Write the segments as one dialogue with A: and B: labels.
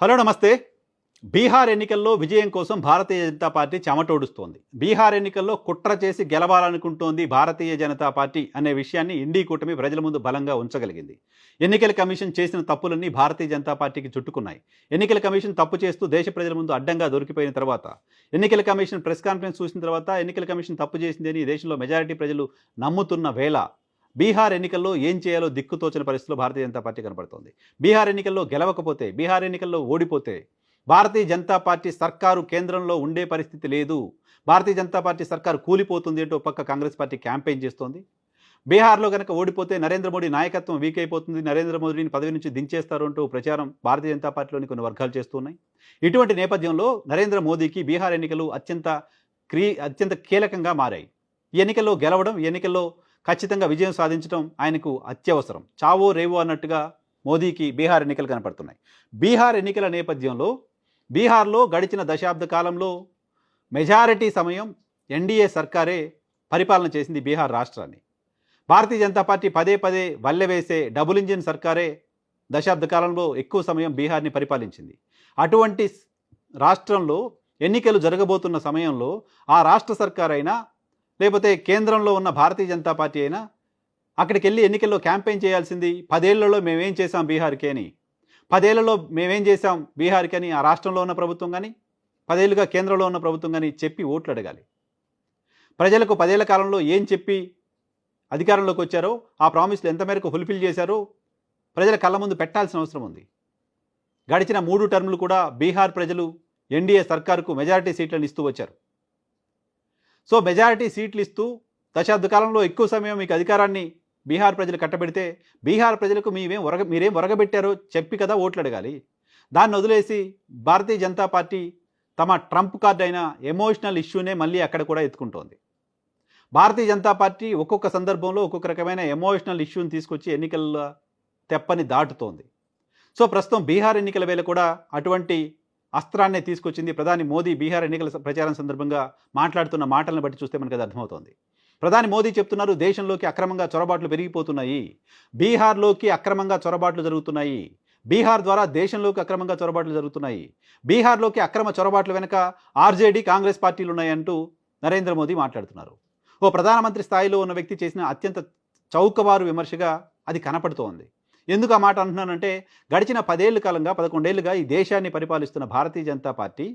A: Hello నమస్తే. బీహార్ ఎన్నికల్లో విజయం కోసం భారతీయ జనతా పార్టీ చెమటోడుస్తోంది. బీహార్ ఎన్నికల్లో కుట్ర చేసి గెలవాలనుకుంటోంది భారతీయ జనతా పార్టీ అనే విషయాన్ని ఇండీ కూటమి ప్రజల ముందు బలంగా ఉంచగలిగింది. ఎన్నికల కమిషన్ చేసిన తప్పులన్నీ భారతీయ జనతా పార్టీకి చుట్టుకున్నాయి. ఎన్నికల కమిషన్ తప్పు చేస్తూ దేశ ప్రజల ముందు అడ్డంగా దొరికిపోయిన తర్వాత, ఎన్నికల కమిషన్ ప్రెస్ కాన్ఫరెన్స్ చూసిన తర్వాత ఎన్నికల కమిషన్ తప్పు చేసిందని దేశంలో మెజారిటీ ప్రజలు నమ్ముతున్న వేళ బీహార్ ఎన్నికల్లో ఏం చేయాలో దిక్కుతోచని పరిస్థితిలో భారతీయ జనతా పార్టీ కనబడుతోంది. బీహార్ ఎన్నికల్లో గెలవకపోతే, బీహార్ ఎన్నికల్లో ఓడిపోతే భారతీయ జనతా పార్టీ సర్కారు కేంద్రంలో ఉండే పరిస్థితి లేదు. భారతీయ జనతా పార్టీ సర్కారు కూలిపోతుంది అంటూ పక్క కాంగ్రెస్ పార్టీ క్యాంపెయిన్ చేస్తోంది. బీహార్లో కనుక ఓడిపోతే నరేంద్ర మోడీ నాయకత్వం వీక్ అయిపోతుంది, నరేంద్ర మోడీని పదవి నుంచి దించేస్తారు అంటూ ప్రచారం భారతీయ జనతా పార్టీలోని కొన్ని వర్గాలు చేస్తున్నాయి. ఇటువంటి నేపథ్యంలో నరేంద్ర మోదీకి బీహార్ ఎన్నికలు అత్యంత కీలకంగా మారాయి. ఈ ఎన్నికల్లో గెలవడం, ఈ ఎన్నికల్లో ఖచ్చితంగా విజయం సాధించడం ఆయనకు అత్యవసరం. చావో రేవో అన్నట్టుగా మోదీకి బీహార్ ఎన్నికలు కనపడుతున్నాయి. బీహార్ ఎన్నికల నేపథ్యంలో బీహార్లో గడిచిన దశాబ్ద కాలంలో మెజారిటీ సమయం ఎన్డీఏ సర్కారే పరిపాలన చేసింది బీహార్ రాష్ట్రాన్ని. భారతీయ జనతా పార్టీ పదే పదే వల్లెవేసే డబుల్ ఇంజిన్ సర్కారే దశాబ్ద కాలంలో ఎక్కువ సమయం బీహార్ని పరిపాలించింది. అటువంటి రాష్ట్రంలో ఎన్నికలు జరగబోతున్న సమయంలో ఆ రాష్ట్ర సర్కార్ అయినా లేకపోతే కేంద్రంలో ఉన్న భారతీయ జనతా పార్టీ అయినా అక్కడికి వెళ్ళి ఎన్నికల్లో క్యాంపెయిన్ చేయాల్సింది 10 ఏళ్లలో మేమేం చేసాం బీహార్కి అని, 10 ఏళ్లలో మేమేం చేసాం బీహార్కి అని ఆ రాష్ట్రంలో ఉన్న ప్రభుత్వం కానీ, 10 ఏళ్ళుగా కేంద్రంలో ఉన్న ప్రభుత్వం కానీ చెప్పి ఓట్లు అడగాలి. ప్రజలకు 10 ఏళ్ల కాలంలో ఏం చెప్పి అధికారంలోకి వచ్చారో, ఆ ప్రామిస్లు ఎంత మేరకు ఫుల్ఫిల్ చేశారో ప్రజల కళ్ళ ముందు పెట్టాల్సిన అవసరం ఉంది. గడిచిన 3 టర్ములు కూడా బీహార్ ప్రజలు ఎన్డీఏ సర్కారుకు మెజారిటీ సీట్లను ఇస్తూ వచ్చారు. సో మెజారిటీ సీట్లు ఇస్తూ దశాబ్ద కాలంలో ఎక్కువ సమయం మీకు అధికారాన్ని బీహార్ ప్రజలు కట్టబెడితే బీహార్ ప్రజలకు మీరేం ఒరగబెట్టారో చెప్పి కదా ఓట్లు అడగాలి. దాన్ని వదిలేసి భారతీయ జనతా పార్టీ తమ ట్రంప్ కార్డ్ అయిన ఎమోషనల్ ఇష్యూనే మళ్ళీ అక్కడ కూడా ఎత్తుకుంటోంది. భారతీయ జనతా పార్టీ ఒక్కొక్క సందర్భంలో ఒక్కొక్క రకమైన ఎమోషనల్ ఇష్యూని తీసుకొచ్చి ఎన్నికల తెప్పని దాటుతోంది. సో ప్రస్తుతం బీహార్ ఎన్నికల వేళ కూడా అటువంటి అస్త్రాన్నే తీసుకొచ్చింది. ప్రధాని మోదీ బీహార్ ఎన్నికల ప్రచారం సందర్భంగా మాట్లాడుతున్న మాటలను బట్టి చూస్తే మనకు అది అర్థమవుతోంది. ప్రధాని మోదీ చెప్తున్నారు, దేశంలోకి అక్రమంగా చొరబాట్లు పెరిగిపోతున్నాయి, బీహార్లోకి అక్రమంగా చొరబాట్లు జరుగుతున్నాయి, బీహార్ ద్వారా దేశంలోకి అక్రమంగా చొరబాట్లు జరుగుతున్నాయి, బీహార్లోకి అక్రమ చొరబాట్ల వెనుక ఆర్జేడీ కాంగ్రెస్ పార్టీలు ఉన్నాయంటూ నరేంద్ర మోదీ మాట్లాడుతున్నారు. ఓ ప్రధానమంత్రి స్థాయిలో ఉన్న వ్యక్తి చేసిన అత్యంత చౌకబారు విమర్శగా అది కనపడుతోంది. ఎందుకు ఆ మాట అంటున్నానంటే, గడిచిన 10 ఏళ్ల కాలంగా 11 ఏళ్లుగా ఈ దేశాన్ని పరిపాలిస్తున్న భారతీయ జనతా పార్టీ,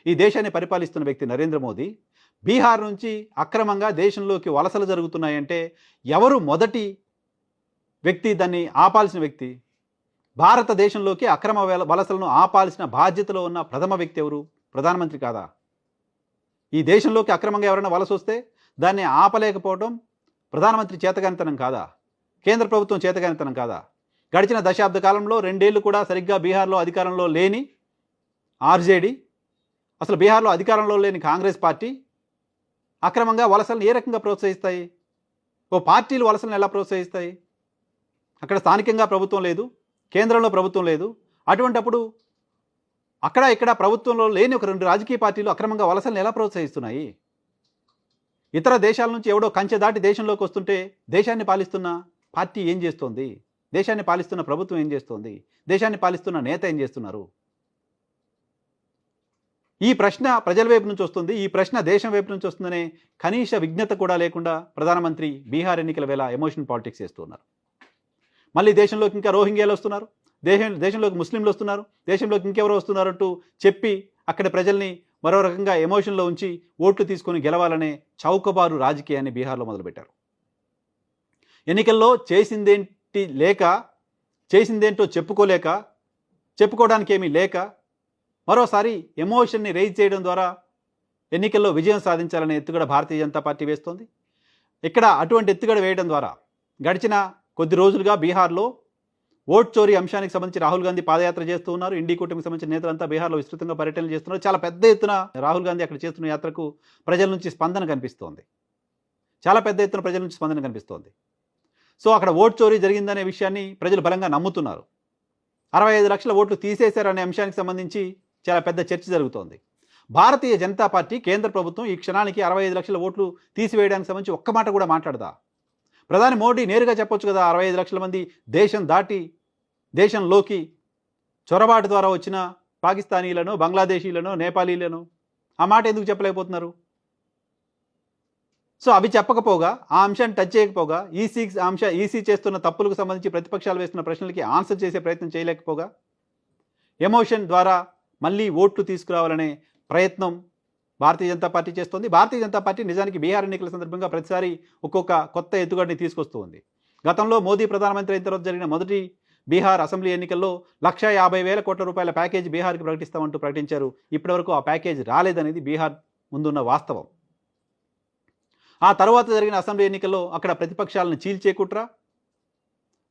A: ఈ దేశాన్ని పరిపాలిస్తున్న వ్యక్తి నరేంద్ర మోదీ బీహార్ నుంచి అక్రమంగా దేశంలోకి వలసలు జరుగుతున్నాయంటే ఎవరు మొదటి వ్యక్తి దాన్ని ఆపాల్సిన వ్యక్తి? భారతదేశంలోకి అక్రమ వలసలను ఆపాల్సిన బాధ్యతలో ఉన్న ప్రథమ వ్యక్తి ఎవరు? ప్రధానమంత్రి కాదా? ఈ దేశంలోకి అక్రమంగా ఎవరైనా వలస వస్తే దాన్ని ఆపలేకపోవడం ప్రధానమంత్రి చేతగానితనం కాదా? కేంద్ర ప్రభుత్వం చేతగానితనం కాదా? గడిచిన దశాబ్ద కాలంలో 2 ఏళ్ళు కూడా సరిగ్గా బీహార్లో అధికారంలో లేని ఆర్జేడీ, అసలు బీహార్లో అధికారంలో లేని కాంగ్రెస్ పార్టీ అక్రమంగా వలసలను ఏ రకంగా ప్రోత్సహిస్తాయి? ఓ పార్టీలు వలసలను ఎలా ప్రోత్సహిస్తాయి? అక్కడ స్థానికంగా ప్రభుత్వం లేదు, కేంద్రంలో ప్రభుత్వం లేదు. అటువంటప్పుడు అక్కడ ఇక్కడ ప్రభుత్వంలో లేని ఒక 2 రాజకీయ పార్టీలు అక్రమంగా వలసలను ఎలా ప్రోత్సహిస్తున్నాయి? ఇతర దేశాల నుంచి ఎవడో కంచె దాటి దేశంలోకి వస్తుంటే దేశాన్ని పాలిస్తున్న పార్టీ ఏం చేస్తోంది? దేశాన్ని పాలిస్తున్న ప్రభుత్వం ఏం చేస్తోంది? దేశాన్ని పాలిస్తున్న నేత ఏం చేస్తున్నారు? ఈ ప్రశ్న ప్రజల వైపు నుంచి వస్తుంది, ఈ ప్రశ్న దేశం వైపు నుంచి వస్తుందనే కనీస విజ్ఞత కూడా లేకుండా ప్రధానమంత్రి బీహార్ ఎన్నికల వేళ ఎమోషన్ పాలిటిక్స్ చేస్తున్నారు. మళ్ళీ దేశంలోకి ఇంకా రోహింగ్యాలు వస్తున్నారు, దేశంలోకి ముస్లింలు వస్తున్నారు, దేశంలోకి ఇంకెవరో వస్తున్నారంటూ చెప్పి అక్కడ ప్రజల్ని మరో రకంగా ఎమోషన్లో ఉంచి ఓట్లు తీసుకొని గెలవాలనే చౌకబారు రాజకీయాన్ని బీహార్లో మొదలుపెట్టారు. ఎన్నికల్లో చేసిందేంటో చెప్పుకోలేక, చెప్పుకోవడానికి ఏమీ లేక మరోసారి ఎమోషన్ని రైజ్ చేయడం ద్వారా ఎన్నికల్లో విజయం సాధించాలనే ఎత్తుగడ భారతీయ జనతా పార్టీ వేస్తోంది. ఇక్కడ అటువంటి ఎత్తుగడ వేయడం ద్వారా గడిచిన కొద్ది రోజులుగా బీహార్లో ఓట్ చోరీ అంశానికి సంబంధించి రాహుల్ గాంధీ పాదయాత్ర చేస్తూ ఉన్నారు. ఇండీ కూటమికి సంబంధించిన నేతలంతా బీహార్లో విస్తృతంగా పర్యటనలు చేస్తున్నారు. చాలా పెద్ద ఎత్తున రాహుల్ గాంధీ అక్కడ చేస్తున్న యాత్రకు ప్రజల నుంచి స్పందన కనిపిస్తోంది. చాలా పెద్ద ఎత్తున ప్రజల నుంచి స్పందన కనిపిస్తోంది. సో అక్కడ ఓట్ చోరీ జరిగిందనే విషయాన్ని ప్రజలు బలంగా నమ్ముతున్నారు. 65 లక్షల ఓట్లు తీసేశారనే అంశానికి సంబంధించి చాలా పెద్ద చర్చ జరుగుతోంది. భారతీయ జనతా పార్టీ కేంద్ర ప్రభుత్వం ఈ క్షణానికి 65 లక్షల ఓట్లు తీసివేయడానికి సంబంధించి ఒక్క మాట కూడా మాట్లాడదా? ప్రధాని మోడీ నేరుగా చెప్పొచ్చు కదా, 65 లక్షల మంది దేశం దాటి దేశంలోకి చొరబాటు ద్వారా వచ్చిన పాకిస్తానీలను, బంగ్లాదేశీలను, నేపాలీలను? ఆ మాట ఎందుకు చెప్పలేకపోతున్నారు? సో అవి చెప్పకపోగా, ఆ అంశాన్ని టచ్ చేయకపోగా, ఈసీ చేస్తున్న తప్పులకు సంబంధించి ప్రతిపక్షాలు వేస్తున్న ప్రశ్నలకి ఆన్సర్ చేసే ప్రయత్నం చేయలేకపోగా, ఎమోషన్ ద్వారా మళ్ళీ ఓట్లు తీసుకురావాలనే ప్రయత్నం భారతీయ జనతా పార్టీ చేస్తోంది. భారతీయ జనతా పార్టీ నిజానికి బీహార్ ఎన్నికల సందర్భంగా ప్రతిసారి ఒక్కొక్క కొత్త ఎత్తుగడని తీసుకొస్తూ ఉంది. గతంలో మోదీ ప్రధానమంత్రి అయిన తర్వాత జరిగిన మొదటి బీహార్ అసెంబ్లీ ఎన్నికల్లో 1,50,000 కోట్ల రూపాయల ప్యాకేజీ బీహార్కి ప్రకటిస్తామంటూ ప్రకటించారు. ఇప్పటివరకు ఆ ప్యాకేజ్ రాలేదనేది బీహార్ ముందున్న వాస్తవం. ఆ తర్వాత జరిగిన అసెంబ్లీ ఎన్నికల్లో అక్కడ ప్రతిపక్షాలను చీల్చే కుట్ర,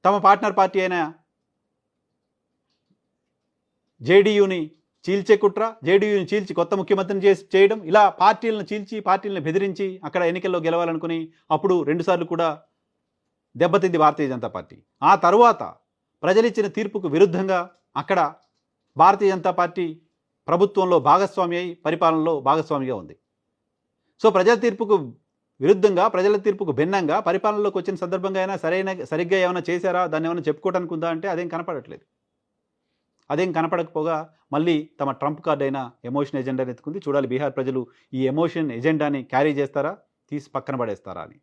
A: తమ పార్ట్నర్ పార్టీ అయిన జేడీయూని చీల్చే కుట్ర, జేడీయూని చీల్చి కొత్త ముఖ్యమంత్రిని చేయడం, ఇలా పార్టీలను చీల్చి, పార్టీలను బెదిరించి అక్కడ ఎన్నికల్లో గెలవాలనుకుని అప్పుడు 2 సార్లు కూడా దెబ్బతింది భారతీయ జనతా పార్టీ. ఆ తరువాత ప్రజలిచ్చిన తీర్పుకు విరుద్ధంగా అక్కడ భారతీయ జనతా పార్టీ ప్రభుత్వంలో భాగస్వామి అయి పరిపాలనలో భాగస్వామిగా ఉంది. సో ప్రజల తీర్పుకు విరుద్ధంగా, ప్రజల తీర్పుకు భిన్నంగా పరిపాలనలోకి వచ్చిన సందర్భంగా అయినా సరిగ్గా ఏమైనా చేశారా, దాన్ని ఏమైనా చెప్పుకోవడానికి ఉందా అంటే అదేం కనపడట్లేదు. అదేం కనపడకపోగా మళ్ళీ తమ ట్రంప్ కార్డ్ అయిన ఎమోషన్ ఎజెండాని ఎత్తుకుంది. చూడాలి బీహార్ ప్రజలు ఈ ఎమోషన్ ఎజెండాని క్యారీ చేస్తారా, తీసి పక్కన పడేస్తారా అని.